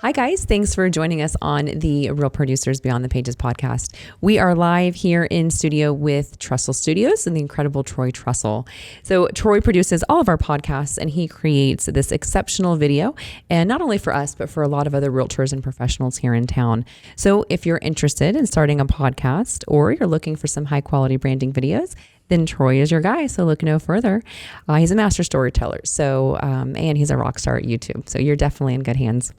Hi, guys. Thanks for joining us on the Real Producers Beyond the Pages podcast. We are live here in studio with Trussell Studios and the incredible Troy Trussell. So Troy produces all of our podcasts, and he creates this exceptional video, and not only for us, but for a lot of other realtors and professionals here in town. So if you're interested in starting a podcast or you're looking for some high quality branding videos, then Troy is your guy. So look no further. He's a master storyteller. So, and he's a rock star at YouTube. So you're definitely in good hands.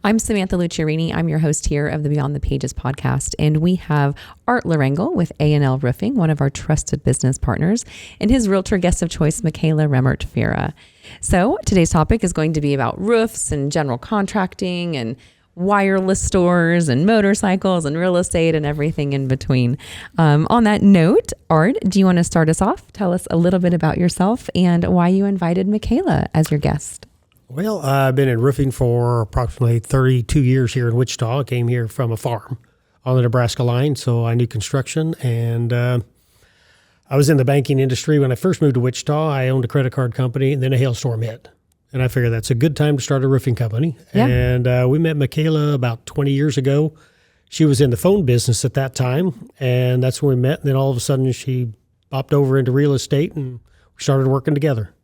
I'm Samantha Lucciarini. I'm your host here of the Beyond the Pages podcast, and we have Art Lohrengel with A&L Roofing, one of our trusted business partners, and his realtor guest of choice, Mikaela Rehmert-Fira. So today's topic is going to be about roofs and general contracting and wireless stores and motorcycles and real estate and everything in between. On that note, Art, do you want to start us off? Tell us a little bit about yourself and why you invited Mikaela as your guest. Well, I've been in roofing for approximately 32 years here in Wichita. I came here from a farm on the Nebraska line, so I knew construction. And I was in the banking industry. When I first moved to Wichita, I owned a credit card company, and then a hailstorm hit. And I figured that's a good time to start a roofing company. Yeah. And we met Mikaela about 20 years ago. She was in the phone business at that time, and that's when we met. And then all of a sudden, she popped over into real estate, and we started working together.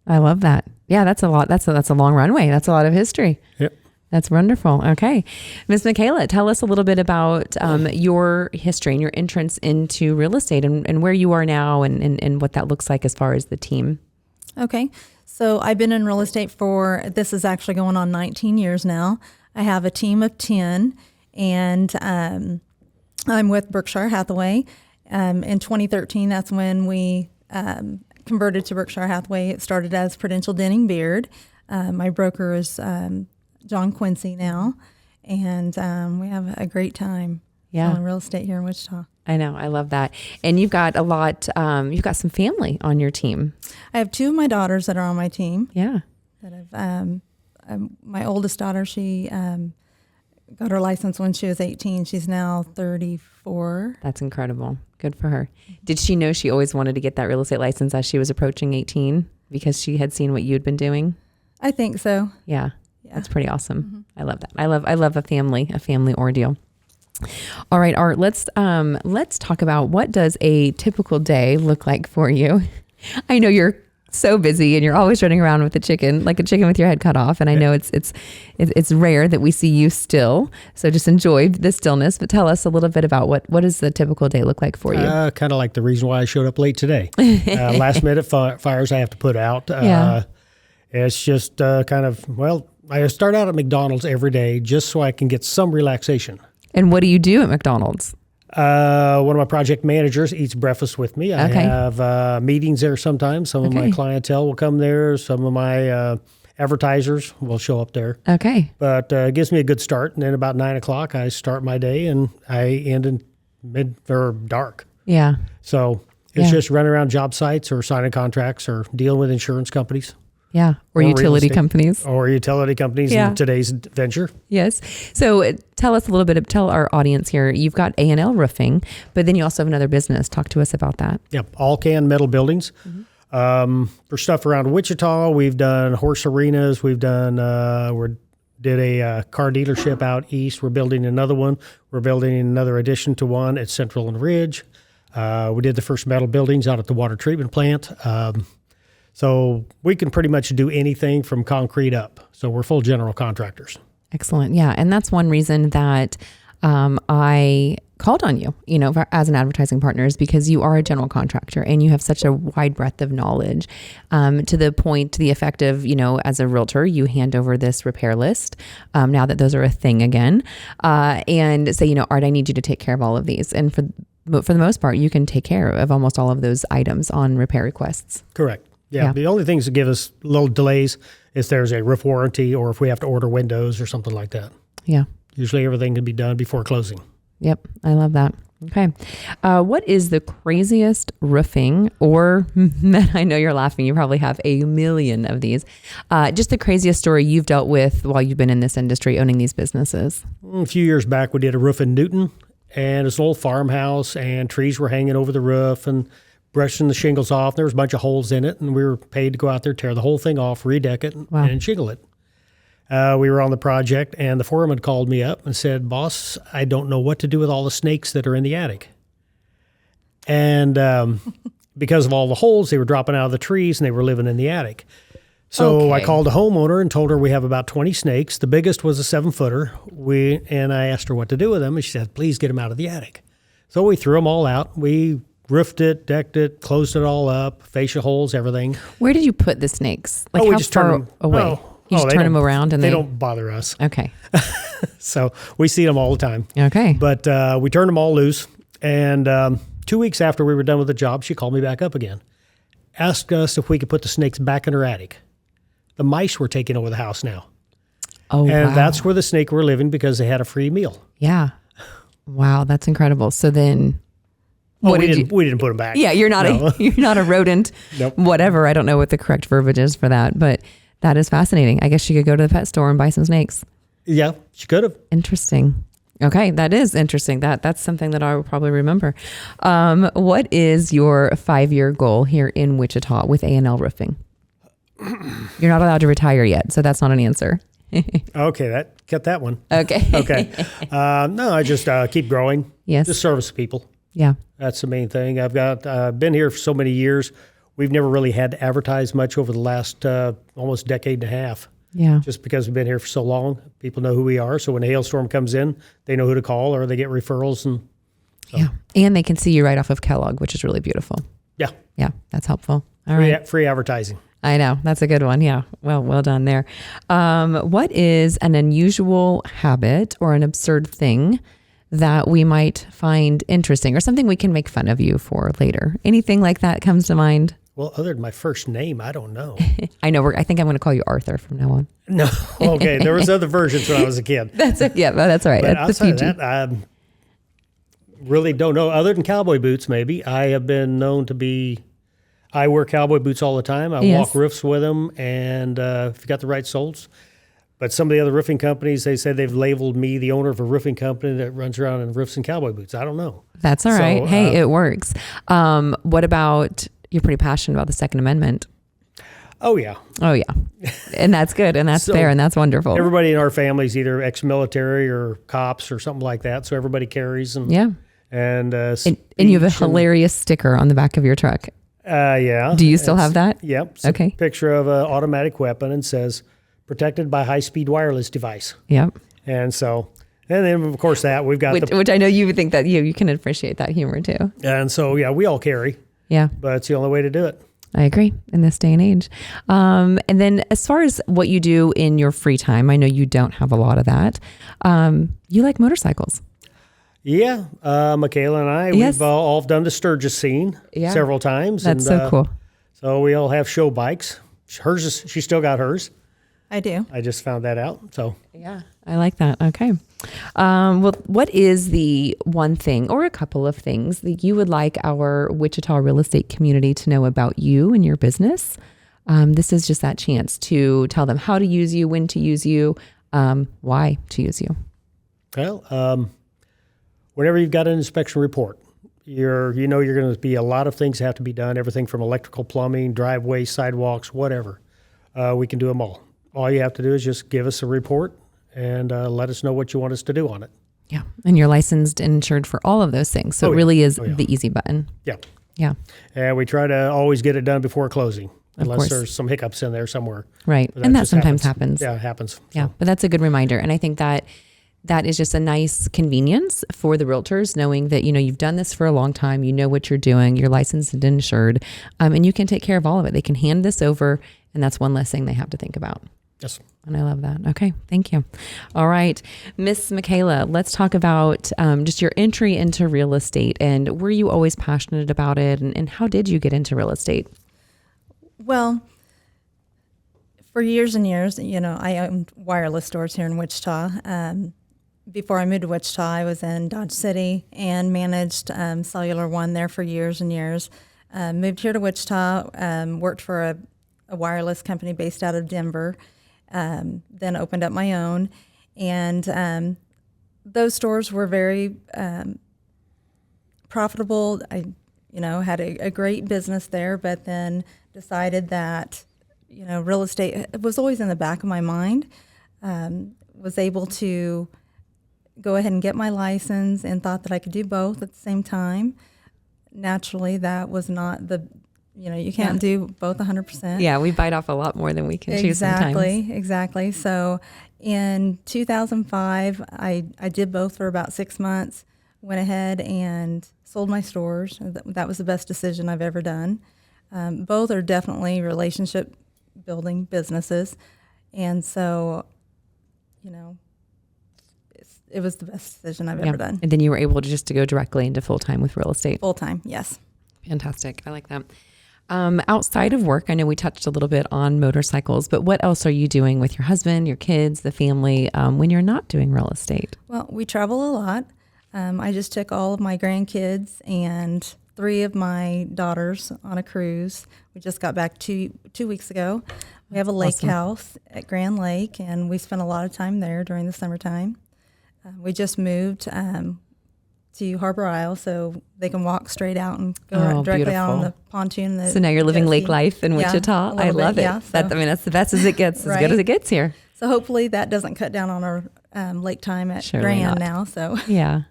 I love that. Yeah, that's a lot. That's a long runway. That's a lot of history. Yep. That's wonderful. Okay. Ms. Mikaela, tell us a little bit about your history and your entrance into real estate and where you are now and what that looks like as far as the team. Okay. So I've been in real estate this is actually going on 19 years now. I have a team of 10, and I'm with Berkshire Hathaway. In 2013, that's when we converted to Berkshire Hathaway. It started as Prudential Denning Beard. My broker is John Quincy now, and we have a great time selling real estate here in Wichita. I know. I love that. And you've got you've got some family on your team. I have two of my daughters that are on my team. Yeah. That my oldest daughter, she got her license when she was 18. She's now 34. That's incredible. Good for her. Did she know she always wanted to get that real estate license as she was approaching 18 because she had seen what you'd been doing? I think so. Yeah. That's pretty awesome. Mm-hmm. I love that. I love a family ordeal. All right, Art, let's talk about what does a typical day look like for you. I know you're so busy and you're always running around with a chicken with your head cut off. And I know it's rare that we see you still. So just enjoy the stillness, but tell us a little bit about what does the typical day look like for you? Kind of like the reason why I showed up late today. Last minute fires I have to put out. It's just I start out at McDonald's every day just so I can get some relaxation. And what do you do at McDonald's? One of my project managers eats breakfast with me. I have meetings there sometimes. Some of my clientele will come there. Some of my advertisers will show up there. Okay. But it gives me a good start. And then about 9 o'clock, I start my day and I end in mid or dark. Yeah. So it's just running around job sites or signing contracts or dealing with insurance companies. Yeah. Or utility companies. Or utility companies in today's venture. Yes. So tell us a little bit, tell our audience here, you've got A&L Roofing, but then you also have another business. Talk to us about that. Yep. All can metal buildings. Mm-hmm. For stuff around Wichita, we've done horse arenas. We've done, did a car dealership out east. We're building another one. We're building another addition to one at Central and Ridge. We did the first metal buildings out at the water treatment plant. So we can pretty much do anything from concrete up. So we're full general contractors. Excellent. Yeah. And that's one reason that I called on you, as an advertising partner, is because you are a general contractor and you have such a wide breadth of knowledge to the effect of, as a realtor, you hand over this repair list now that those are a thing again and say, Art, I need you to take care of all of these. And for the most part, you can take care of almost all of those items on repair requests. Correct. Yeah, the only things that give us little delays is there's a roof warranty or if we have to order windows or something like that. Yeah. Usually everything can be done before closing. Yep, I love that. Okay. What is the craziest roofing I know you're laughing, you probably have a million of these, just the craziest story you've dealt with while you've been in this industry owning these businesses? A few years back, we did a roof in Newton, and it's an old farmhouse, and trees were hanging over the roof, and brushing the shingles off. There was a bunch of holes in it, and we were paid to go out there, tear the whole thing off, redeck it, and shingle it. We were on the project, and the foreman called me up and said, "Boss, I don't know what to do with all the snakes that are in the attic." And because of all the holes, they were dropping out of the trees, and they were living in the attic. So I called the homeowner and told her we have about 20 snakes. The biggest was a 7-footer. And I asked her what to do with them, and she said, "Please get them out of the attic." So we threw them all out. We roofed it, decked it, closed it all up, fascia holes, everything. Where did you put the snakes? Like we how just turn far them away? You just turn them around and they don't bother us. Okay. So we see them all the time. Okay. But we turned them all loose. And 2 weeks after we were done with the job, she called me back up again. Asked us if we could put the snakes back in her attic. The mice were taking over the house now. Oh, and wow. that's where the snake were living because they had a free meal. Yeah. Wow, that's incredible. So then We didn't put them back. Yeah, you're not you're not a rodent. Nope. Whatever. I don't know what the correct verbiage is for that, but that is fascinating. I guess she could go to the pet store and buy some snakes. Yeah, she could have. Interesting. Okay, that is interesting. That's something that I will probably remember. What is your 5-year goal here in Wichita with A&L Roofing? You're not allowed to retire yet, so that's not an answer. Okay, cut that one. Okay. Okay. No, I just keep growing. Yes. Just service people. Yeah. That's the main thing. I've been here for so many years. We've never really had to advertise much over the last almost decade and a half. Yeah. Just because we've been here for so long, people know who we are. So when a hailstorm comes in, they know who to call, or they get referrals. And so. Yeah. And they can see you right off of Kellogg, which is really beautiful. Yeah. Yeah. That's helpful. All right. Free advertising. I know. That's a good one. Yeah. Well done there. What is an unusual habit or an absurd thing that we might find interesting or something we can make fun of you for later? Anything like that comes to mind? Well, other than my first name, I don't know. I know. I think I'm going to call you Arthur from now on. No. Okay. There was other versions when I was a kid. That's it. Yeah, that's all right. But That's outside the PG. of that, I really don't know. Other than cowboy boots, maybe. I have been known to be... I wear cowboy boots all the time. I walk roofs with them, and if you got the right soles. But some of the other roofing companies, they say they've labeled me the owner of a roofing company that runs around in roofs and cowboy boots. I don't know. That's all right. Hey, it works. What about, you're pretty passionate about the Second Amendment. Oh, yeah. Oh, yeah. And that's good, and that's fair, and that's wonderful. Everybody in our family is either ex-military or cops or something like that, so everybody carries. And, yeah. And you have a hilarious sticker on the back of your truck. Yeah. Do you still have that? Yep. It's okay. A picture of an automatic weapon and says, "Protected by high-speed wireless device." Yep. And so, and then of course that we've got which I know you would think that you can appreciate that humor too. And so, yeah, we all carry. Yeah. But it's the only way to do it. I agree in this day and age. And then as far as what you do in your free time, I know you don't have a lot of that. You like motorcycles. Yeah. Mikaela and I, we've all done the Sturgis scene several times. That's so cool. So we all have show bikes. She still got hers. I do. I just found that out. So yeah, I like that. Okay. Well, what is the one thing or a couple of things that you would like our Wichita real estate community to know about you and your business? This is just that chance to tell them how to use you, when to use you, why to use you. Well, whenever you've got an inspection report, you're going to be a lot of things have to be done, everything from electrical, plumbing, driveways, sidewalks, whatever. We can do them all. All you have to do is just give us a report and let us know what you want us to do on it. Yeah. And you're licensed and insured for all of those things. So it really is the easy button. Yeah. Yeah. And we try to always get it done before closing, unless course. there's some hiccups in there somewhere. Right. But And that sometimes happens. Yeah, it happens. Yeah. But that's a good reminder. And I think that is just a nice convenience for the realtors, knowing that, you've done this for a long time, you know what you're doing, you're licensed and insured, and you can take care of all of it. They can hand this over, and that's one less thing they have to think about. Yes. And I love that. Okay. Thank you. All right. Miss Mikaela, let's talk about just your entry into real estate, and were you always passionate about it, and how did you get into real estate? Well, for years and years, I owned wireless stores here in Wichita. Before I moved to Wichita, I was in Dodge City and managed Cellular One there for years and years. Moved here to Wichita, worked for a wireless company based out of Denver, then opened up my own. And those stores were very profitable. I, had a great business there, but then decided that, real estate was always in the back of my mind. was able to go ahead and get my license and thought that I could do both at the same time. Naturally, that was not you can't do both 100%. Yeah, we bite off a lot more than we can chew sometimes. Exactly. So in 2005, I did both for about 6 months, went ahead and sold my stores. That was the best decision I've ever done. Both are definitely relationship building businesses. And so, it was the best decision I've ever done. And then you were able to go directly into full-time with real estate. Full-time, yes. Fantastic. I like that. Outside of work, I know we touched a little bit on motorcycles, but what else are you doing with your husband, your kids, the family, when you're not doing real estate? Well, we travel a lot. I just took all of my grandkids and 3 of my daughters on a cruise. We just got back two weeks ago. We have a lake house at Grand Lake, and we spent a lot of time there during the summertime. We just moved to Harbor Isle, so they can walk straight out and go directly out on the pontoon. So now you're living lake life in Wichita. I love it. Yeah, That's the best as it gets, as good as it gets here. So hopefully that doesn't cut down on our lake time at Grand now. So yeah,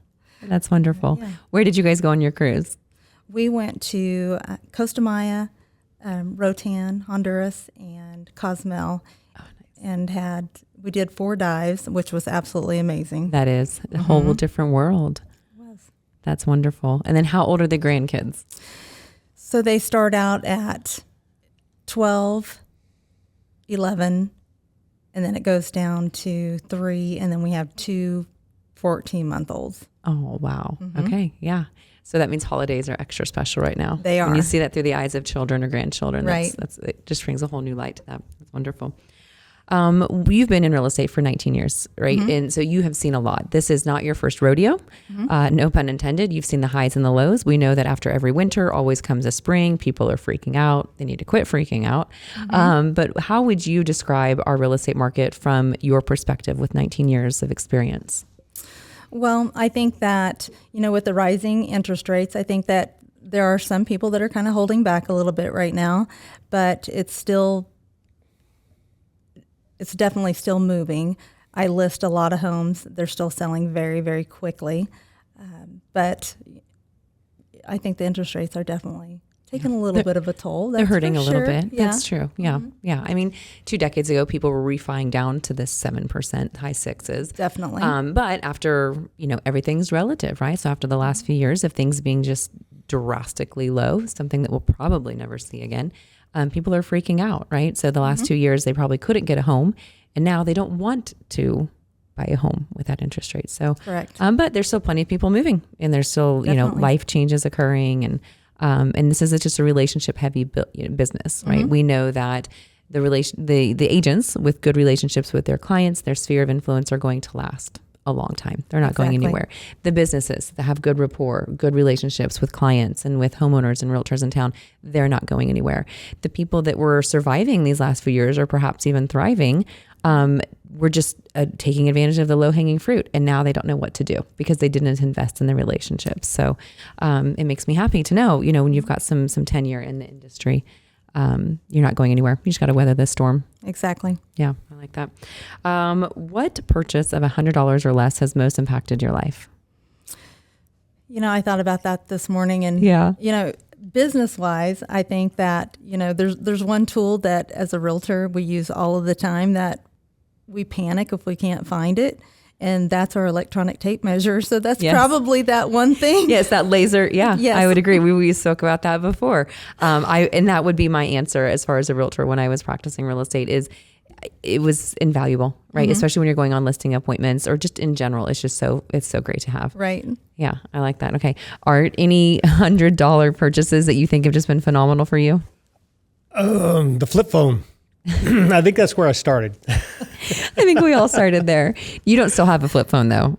that's wonderful. Yeah. Where did you guys go on your cruise? We went to Costa Maya, Rotan, Honduras, and Cozumel. Oh, nice. And we did 4 dives, which was absolutely amazing. That is a whole different world. It was. That's wonderful. And then how old are the grandkids? So they start out at 12, 11, and then it goes down to 3, and then we have 2 14-month-olds. Oh, wow. Okay, yeah. So that means holidays are extra special right now. They are. When you see that through the eyes of children or grandchildren, right. It just brings a whole new light to that. That's wonderful. You've been in real estate for 19 years, right? And so you have seen a lot. This is not your first rodeo. No pun intended. You've seen the highs and the lows. We know that after every winter always comes a spring. People are freaking out. They need to quit freaking out. But how would you describe our real estate market from your perspective with 19 years of experience? Well, I think that, with the rising interest rates, I think that there are some people that are kind of holding back a little bit right now, but it's definitely still moving. I list a lot of homes. They're still selling very, very quickly. But I think the interest rates are definitely taking a little bit of a toll. They're hurting a little bit. Yeah. That's true. Yeah. Yeah. I mean, 2 decades ago, people were refining down to the 7%, high 6s. Definitely. But after, everything's relative, right? So after the last few years of things being just drastically low, something that we'll probably never see again, people are freaking out, right? So the last 2 years, they probably couldn't get a home, and now they don't want to buy a home with that interest rate. So, correct. But there's still plenty of people moving, and there's still, Definitely. Life changes occurring, and this is just a relationship heavy business, right? We know that the agents with good relationships with their clients, their sphere of influence are going to last a long time. They're not going anywhere. The businesses that have good rapport, good relationships with clients and with homeowners and realtors in town, they're not going anywhere. The people that were surviving these last few years or perhaps even thriving, were just taking advantage of the low-hanging fruit, and now they don't know what to do because they didn't invest in the relationships. So it makes me happy to know, when you've got some tenure in the industry, you're not going anywhere. You just got to weather this storm. Exactly. Yeah, I like that. What purchase of $100 or less has most impacted your life? I thought about that this morning, and business-wise, I think that there's one tool that as a realtor we use all of the time that we panic if we can't find it, and that's our electronic tape measure. So that's probably that one thing. Yes, that laser. Yeah, yes. I would agree. We spoke about that before. And that would be my answer as far as a realtor when I was practicing real estate is it was invaluable, right? Especially when you're going on listing appointments or just in general. It's so great to have. Right. Yeah, I like that. Okay. Art, any $100 purchases that you think have just been phenomenal for you? The flip phone. I think that's where I started. I think we all started there. You don't still have a flip phone though.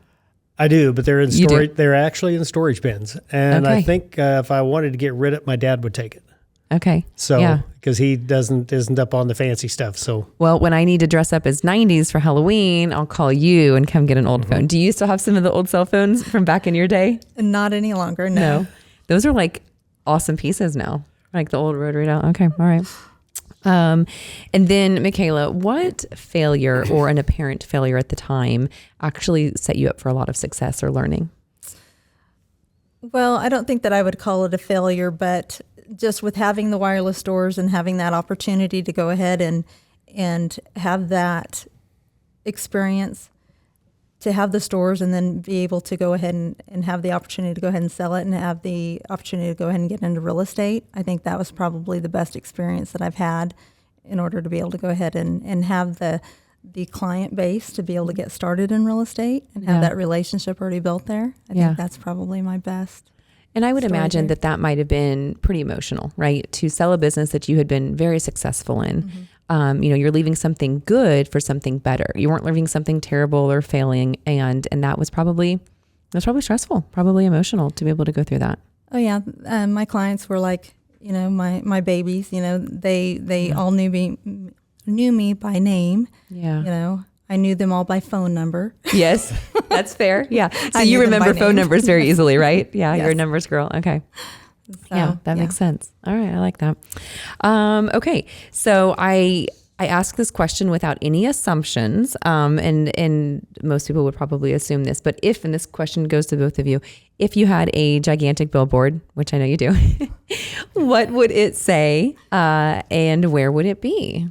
I do, but they're in storage. They're actually in storage bins. And I think if I wanted to get rid of it, my dad would take it. Okay. So, because he isn't up on the fancy stuff. So, well, when I need to dress up as 90s for Halloween, I'll call you and come get an old phone. Do you still have some of the old cell phones from back in your day? Not any longer. No. Those are like awesome pieces now. Like the old rotary dial. Okay. All right. And then, Mikaela, what failure or an apparent failure at the time actually set you up for a lot of success or learning? Well, I don't think that I would call it a failure, but just with having the wireless stores and having that opportunity to go ahead and have that experience, to have the stores and then be able to go ahead and have the opportunity to go ahead and sell it and have the opportunity to go ahead and get into real estate. I think that was probably the best experience that I've had in order to be able to go ahead and have the client base to be able to get started in real estate and have that relationship already built there. I think that's probably my best. And I would imagine that might have been pretty emotional, right? To sell a business that you had been very successful in. You're leaving something good for something better. You weren't leaving something terrible or failing. And that was probably stressful, probably emotional to be able to go through that. Oh yeah. My clients were like, my babies, they all knew me by name. Yeah. I knew them all by phone number. Yes, that's fair. Yeah. So you remember phone numbers very easily, right? Yeah. You're a numbers girl. Okay. So, that makes sense. All right. I like that. Okay. So I ask this question without any assumptions. And most people would probably assume this, but and this question goes to both of you, if you had a gigantic billboard, which I know you do, what would it say, and where would it be?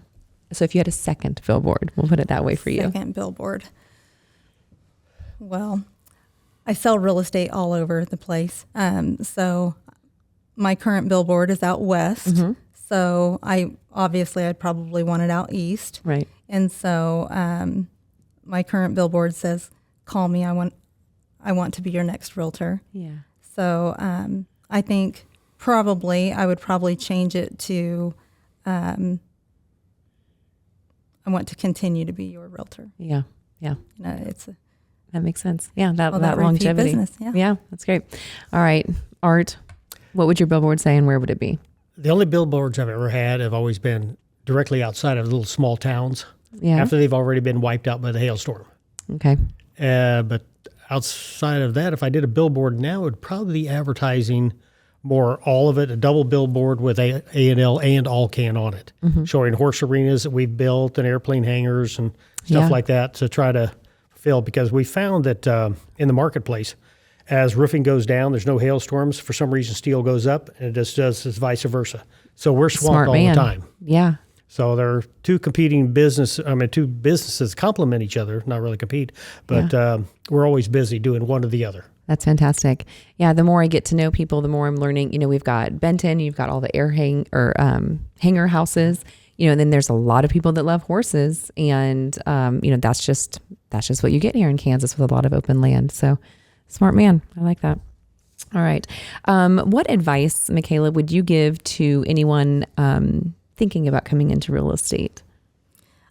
So if you had a second billboard, we'll put it that way for you. Second billboard. Well, I sell real estate all over the place. So my current billboard is out west. Mm-hmm. So I'd probably want it out east. Right. And so my current billboard says, "Call me. I want to be your next realtor." Yeah. So I think I would probably change it to I want to continue to be your realtor. Yeah. Yeah. That makes sense. Yeah. That longevity. Business, yeah. That's great. All right. Art, what would your billboard say and where would it be? The only billboards I've ever had have always been directly outside of little small towns after they've already been wiped out by the hailstorm. Okay. But outside of that, if I did a billboard now, it would probably be advertising more, all of it, a double billboard with A&L and All-Can on it, showing horse arenas that we've built and airplane hangars and stuff like that to try to fulfill, because we found that in the marketplace, as roofing goes down, there's no hailstorms. For some reason, steel goes up, and it just does vice versa. So we're swamped all the time. Yeah. So there are two businesses complement each other, not really compete, but we're always busy doing one or the other. That's fantastic. Yeah, the more I get to know people, the more I'm learning. We've got Benton, you've got all the hanger houses, and then there's a lot of people that love horses, and that's just what you get here in Kansas with a lot of open land. So smart man. I like that. All right. What advice, Mikaela, would you give to anyone thinking about coming into real estate?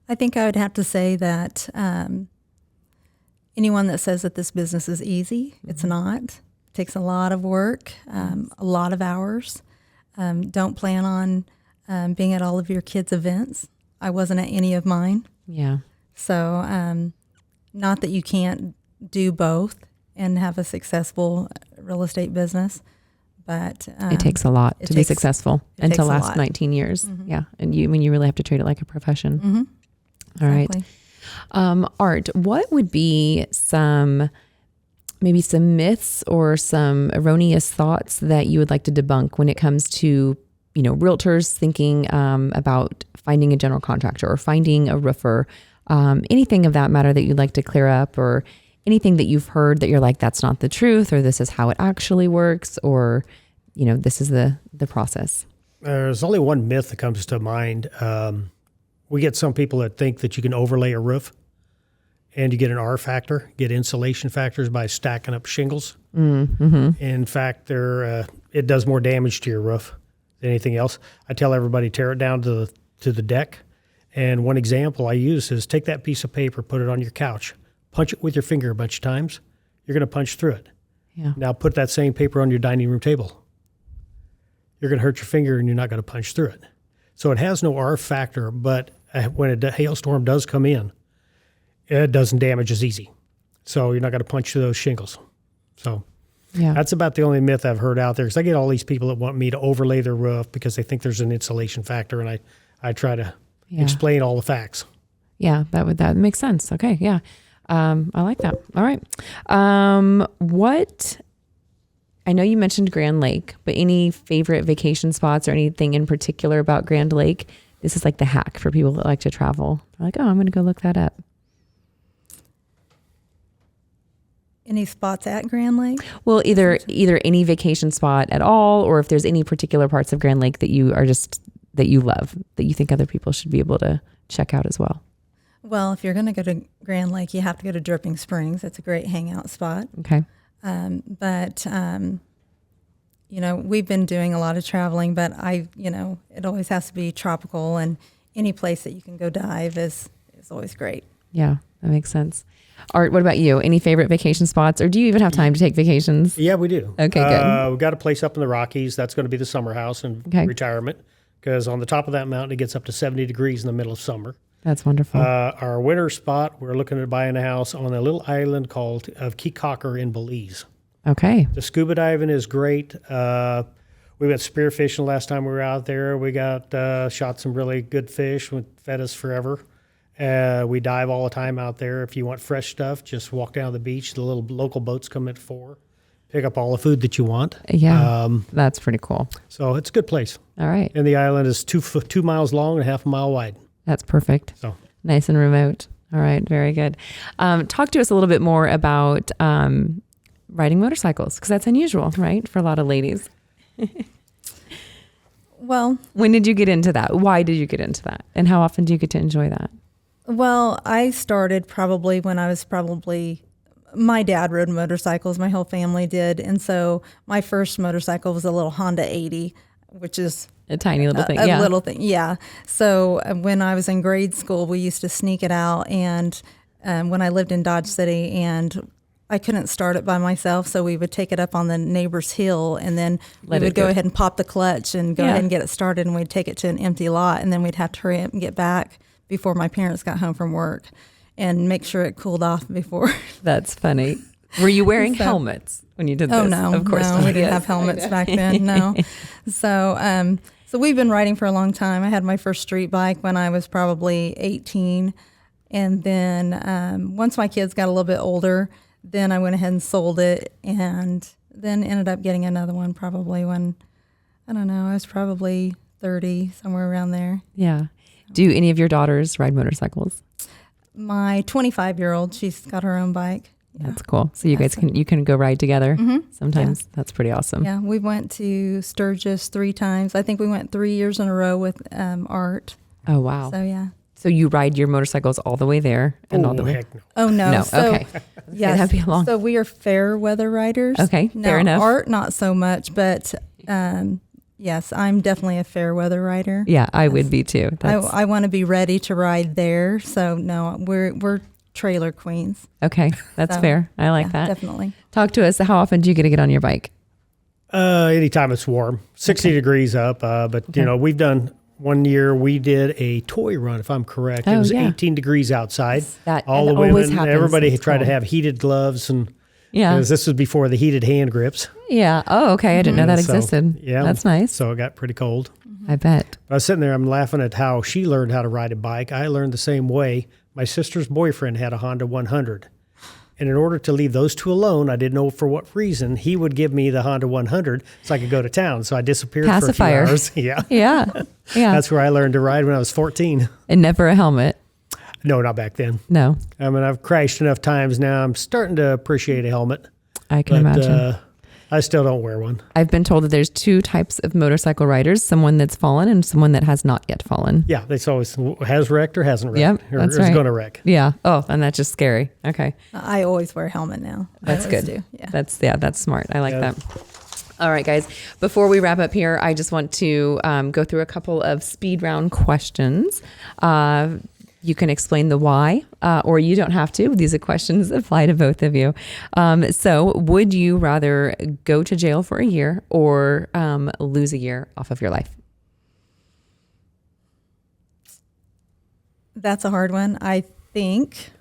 I think I would have to say that anyone that says that this business is easy, it's not. It takes a lot of work, a lot of hours. Don't plan on being at all of your kids' events. I wasn't at any of mine. Yeah. So not that you can't do both and have a successful real estate business, but it takes a lot to be successful and to last 19 years. Mm-hmm. Yeah. And you really have to treat it like a profession. Mm-hmm. All right. Art, what would be maybe some myths or some erroneous thoughts that you would like to debunk when it comes to, realtors thinking about finding a general contractor or finding a roofer, anything of that matter that you'd like to clear up, or anything that you've heard that you're like, that's not the truth, or this is how it actually works, or, this is the process? There's only one myth that comes to mind. We get some people that think that you can overlay a roof and you get an R factor, get insulation factors by stacking up shingles. Mm-hmm. In fact, it does more damage to your roof than anything else. I tell everybody, tear it down to the deck. And one example I use is take that piece of paper, put it on your couch, punch it with your finger a bunch of times. You're going to punch through it. Yeah. Now put that same paper on your dining room table. You're going to hurt your finger and you're not going to punch through it. So it has no R factor, but when a hailstorm does come in, it doesn't damage as easy. So you're not going to punch through those shingles. So that's about the only myth I've heard out there, because I get all these people that want me to overlay their roof because they think there's an insulation factor, and I try to Yeah. explain all the facts. Yeah, that makes sense. Okay, yeah. I like that. All right. What, I know you mentioned Grand Lake, but any favorite vacation spots or anything in particular about Grand Lake? This is like the hack for people that like to travel. They're like, oh, I'm going to go look that up. Any spots at Grand Lake? Well, either any vacation spot at all, or if there's any particular parts of Grand Lake that you love, that you think other people should be able to check out as well. Well, if you're going to go to Grand Lake, you have to go to Dripping Springs. It's a great hangout spot. Okay. We've been doing a lot of traveling, but it always has to be tropical, and any place that you can go dive is always great. Yeah, that makes sense. Art, what about you? Any favorite vacation spots, or do you even have time to take vacations? Yeah, we do. Okay, good. We've got a place up in the Rockies. That's going to be the summer house and retirement, because on the top of that mountain, it gets up to 70 degrees in the middle of summer. That's wonderful. Our winter spot, we're looking at buying a house on a little island called Keycocker in Belize. Okay. The scuba diving is great. We went spearfishing last time we were out there. We got shot some really good fish, fed us forever. We dive all the time out there. If you want fresh stuff, just walk down the beach. The little local boats come at 4. Pick up all the food that you want. Yeah, that's pretty cool. So it's a good place. All right. And the island is 2 miles long and half a mile wide. That's perfect. So nice and remote. All right, very good. Talk to us a little bit more about riding motorcycles, because that's unusual, right, for a lot of ladies. Well, when did you get into that? Why did you get into that? And how often do you get to enjoy that? Well, I started probably when I was my dad rode motorcycles, my whole family did. And so my first motorcycle was a little Honda 80, which is a tiny little thing. A little thing, yeah. So when I was in grade school, we used to sneak it out. And when I lived in Dodge City, and I couldn't start it by myself, so we would take it up on the neighbor's hill, and then we would go ahead and pop the clutch and go ahead and get it started, and we'd take it to an empty lot, and then we'd have to hurry up and get back before my parents got home from work and make sure it cooled off before. That's funny. Were you wearing helmets when you did this? Oh, no. Of course no, we didn't have helmets back then, no. So we've been riding for a long time. I had my first street bike when I was probably 18. And then once my kids got a little bit older, then I went ahead and sold it, and then ended up getting another one probably when, I don't know, I was probably 30, somewhere around there. Yeah. Do any of your daughters ride motorcycles? My 25-year-old, she's got her own bike. Yeah. That's cool. So you guys can go ride together sometimes. Yeah. That's pretty awesome. Yeah, we went to Sturgis 3 times. I think we went 3 years in a row with Art. Oh, wow. So, yeah. So you ride your motorcycles all the way there and all the way? Heck no. Oh, no. No, so, okay. Yes. That'd be long. So we are fair weather riders. Okay, fair enough. Art, not so much, but yes, I'm definitely a fair weather rider. Yeah, I would be too. I want to be ready to ride there. So no, we're trailer queens. Okay, that's fair. I like that. Definitely. Talk to us. How often do you get to get on your bike? Anytime it's warm, 60 degrees up. But we've done. One year we did a toy run, if I'm correct. It was 18 degrees outside. All the women, everybody tried to have heated gloves, and because this was before the heated hand grips. Yeah. Oh, okay. I didn't know that existed. Yeah, that's nice. So it got pretty cold. I bet. I was sitting there, I'm laughing at how she learned how to ride a bike. I learned the same way. My sister's boyfriend had a Honda 100. And in order to leave those two alone, I didn't know for what reason, he would give me the Honda 100 so I could go to town. So I disappeared for a few hours. Yeah. Yeah. Yeah. That's where I learned to ride when I was 14. And never a helmet. No, not back then. No. I mean, I've crashed enough times now. I'm starting to appreciate a helmet. I can imagine. I still don't wear one. I've been told that there's 2 types of motorcycle riders, someone that's fallen and someone that has not yet fallen. Yeah, it's always has wrecked or hasn't wrecked. Yep, that's or is going to wreck. Yeah. Oh, and that's just scary. Okay. I always wear a helmet now. That's good. Do. Yeah. That's smart. I like that. All right, guys. Before we wrap up here, I just want to go through a couple of speed round questions. You can explain the why, or you don't have to. These are questions that apply to both of you. So would you rather go to jail for a year or lose a year off of your life? That's a hard one. I think.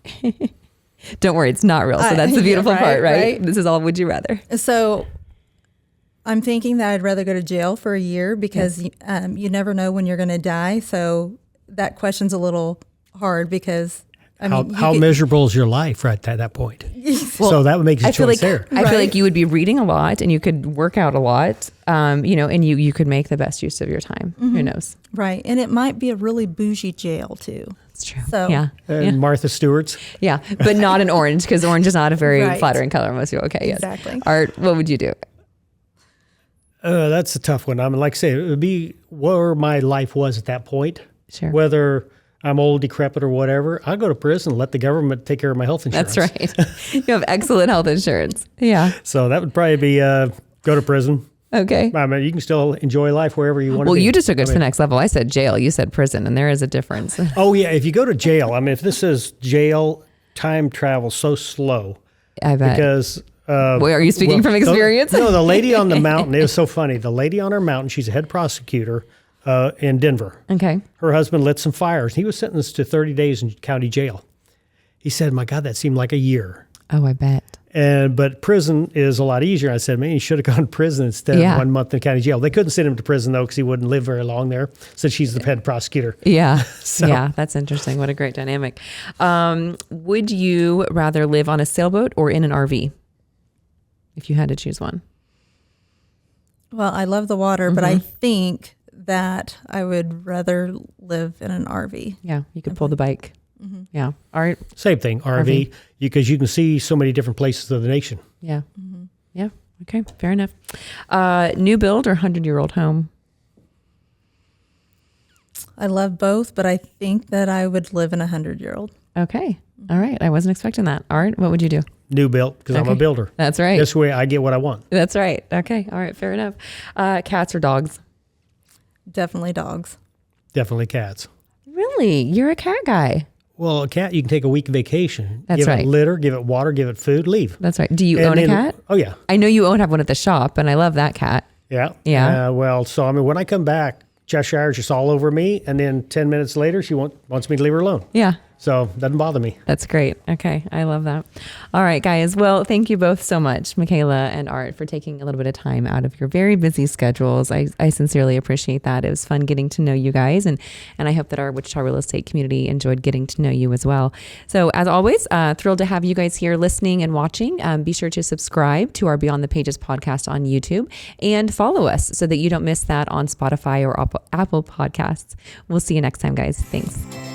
Don't worry, it's not real. So that's the beautiful part, right? This is all would you rather. So I'm thinking that I'd rather go to jail for a year because you never know when you're going to die. So that question's a little hard because how miserable is your life right at that point? So that would make your choice there. I feel like you would be reading a lot and you could work out a lot, and you could make the best use of your time. Who knows? Right. And it might be a really bougie jail too. It's true. So, And Martha Stewart's. Yeah, but not an orange because orange is not a very flattering color. Most people. Okay, exactly. Yes. Art, what would you do? That's a tough one. I mean, like I say, it would be where my life was at that point. Sure. Whether I'm old, decrepit, or whatever, I'll go to prison, let the government take care of my health insurance. That's right. You have excellent health insurance. Yeah. So that would probably be go to prison. Okay. I mean, you can still enjoy life wherever you want to be. Well, you just took it to the next level. I said jail. You said prison, and there is a difference. Oh, yeah. If you go to jail, I mean, if this is jail, time travels so slow. I bet. Because... are you speaking from experience? No, the lady on the mountain, it was so funny. The lady on our mountain, she's a head prosecutor in Denver. Okay. Her husband lit some fires. He was sentenced to 30 days in county jail. He said, my God, that seemed like a year. Oh, I bet. But prison is a lot easier. I said, man, you should have gone to prison instead of 1 month in county jail. They couldn't send him to prison, though, because he wouldn't live very long there, since she's the head prosecutor. Yeah. Yeah, that's interesting. What a great dynamic. Would you rather live on a sailboat or in an RV? If you had to choose one. Well, I love the water, but I think that I would rather live in an RV. Yeah, you could pull the bike. Yeah. All right. Same thing, RV, because you can see so many different places of the nation. Yeah. Yeah. Okay. Fair enough. New build or 100-year-old home? I love both, but I think that I would live in a 100-year-old. Okay. All right. I wasn't expecting that. Art, what would you do? New built, because I'm a builder. That's right. This way I get what I want. That's right. Okay. All right. Fair enough. Cats or dogs? Definitely dogs. Definitely cats. Really? You're a cat guy. Well, a cat, you can take a week vacation. That's give right. it litter, give it water, give it food, leave. That's right. Do you own a cat? Oh, yeah. I know you have one at the shop, and I love that cat. Yeah. Yeah. Well, so, I mean, when I come back, Cheshire's just all over me, and then 10 minutes later, she wants me to leave her alone. Yeah. So, doesn't bother me. That's great. Okay. I love that. All right, guys. Well, thank you both so much, Mikaela and Art, for taking a little bit of time out of your very busy schedules. I sincerely appreciate that. It was fun getting to know you guys, and I hope that our Wichita real estate community enjoyed getting to know you as well. So, as always, thrilled to have you guys here listening and watching. Be sure to subscribe to our Beyond the Pages podcast on YouTube and follow us so that you don't miss that on Spotify or Apple Podcasts. We'll see you next time, guys. Thanks.